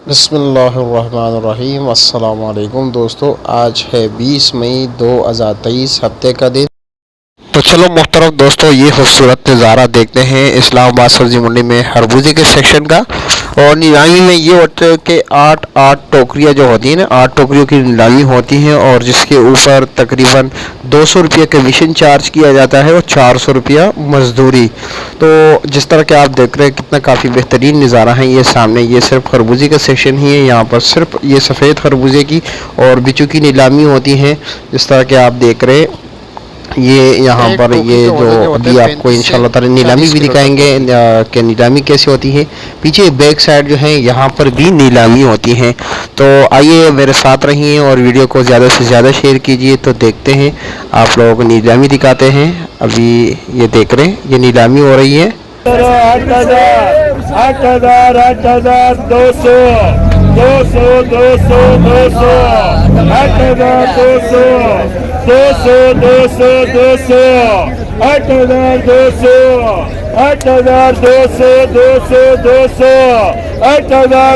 बिस्मिल्लाहिर्रहमानिर्रहीम। अस्सलामु अलैकुम दोस्तों, आज है 20 मई 2023 हफ्ते का दिन। तो चलो मोहतरम दोस्तों, ये खूबसूरत नज़ारा देखते हैं इस्लामाबाद सब्ज़ी मंडी में खरबूजे के सेक्शन का। और नीलामी में ये होता है कि आठ टोकरियाँ जो होती हैं ना, 8 टोकरियों की नीलामी होती हैं और जिसके ऊपर तकरीबन 200 रुपये कमीशन चार्ज किया जाता है और 400 रुपया मजदूरी। तो जिस तरह के आप देख रहे हैं, कितना काफ़ी बेहतरीन नज़ारा है। ये सामने ये सिर्फ खरबूजे का सेक्शन ही है। यहाँ पर सिर्फ ये सफ़ेद खरबूजे की और बिचू की नीलामी होती है। जिस तरह के आप देख रहे हैं, ये यहाँ पर ये जो अभी आपको इंशाल्लाह ताला नीलामी भी दिखाएंगे कि नीलामी कैसे होती है। पीछे बैक साइड जो है यहाँ पर भी नीलामी होती है। तो आइए मेरे साथ रहिए और वीडियो को ज़्यादा से ज़्यादा शेयर कीजिए। तो देखते हैं, आप लोगों को नीलामी दिखाते हैं। अभी ये देख रहे हैं, ये नीलामी हो रही है। 8,000 8,200 200 200 200 8,200 200 200 200 8,200 8,200 200 200 8,200 58 6,000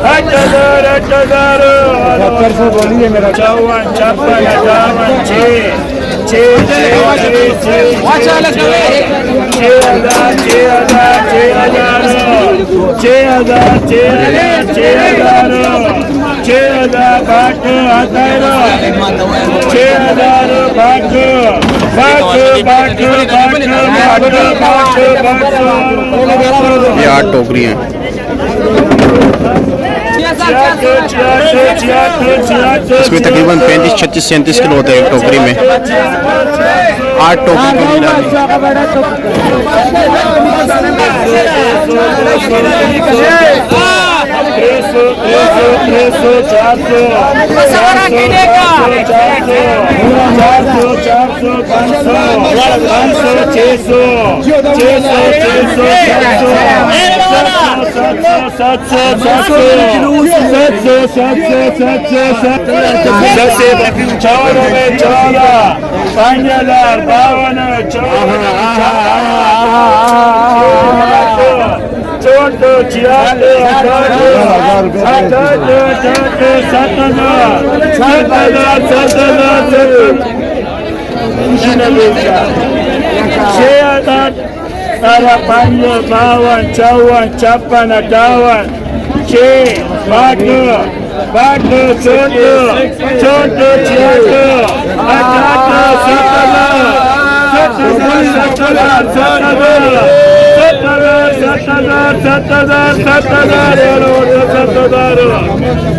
बाट 8,000 बोलिए मेरा 54 ये 8 टोकरियाँ हैं। इसमें तकरीबन 35, 36, 37 किलो होते हैं एक टोकरी में। 8 टोकरी सारा 52 54 56 58 60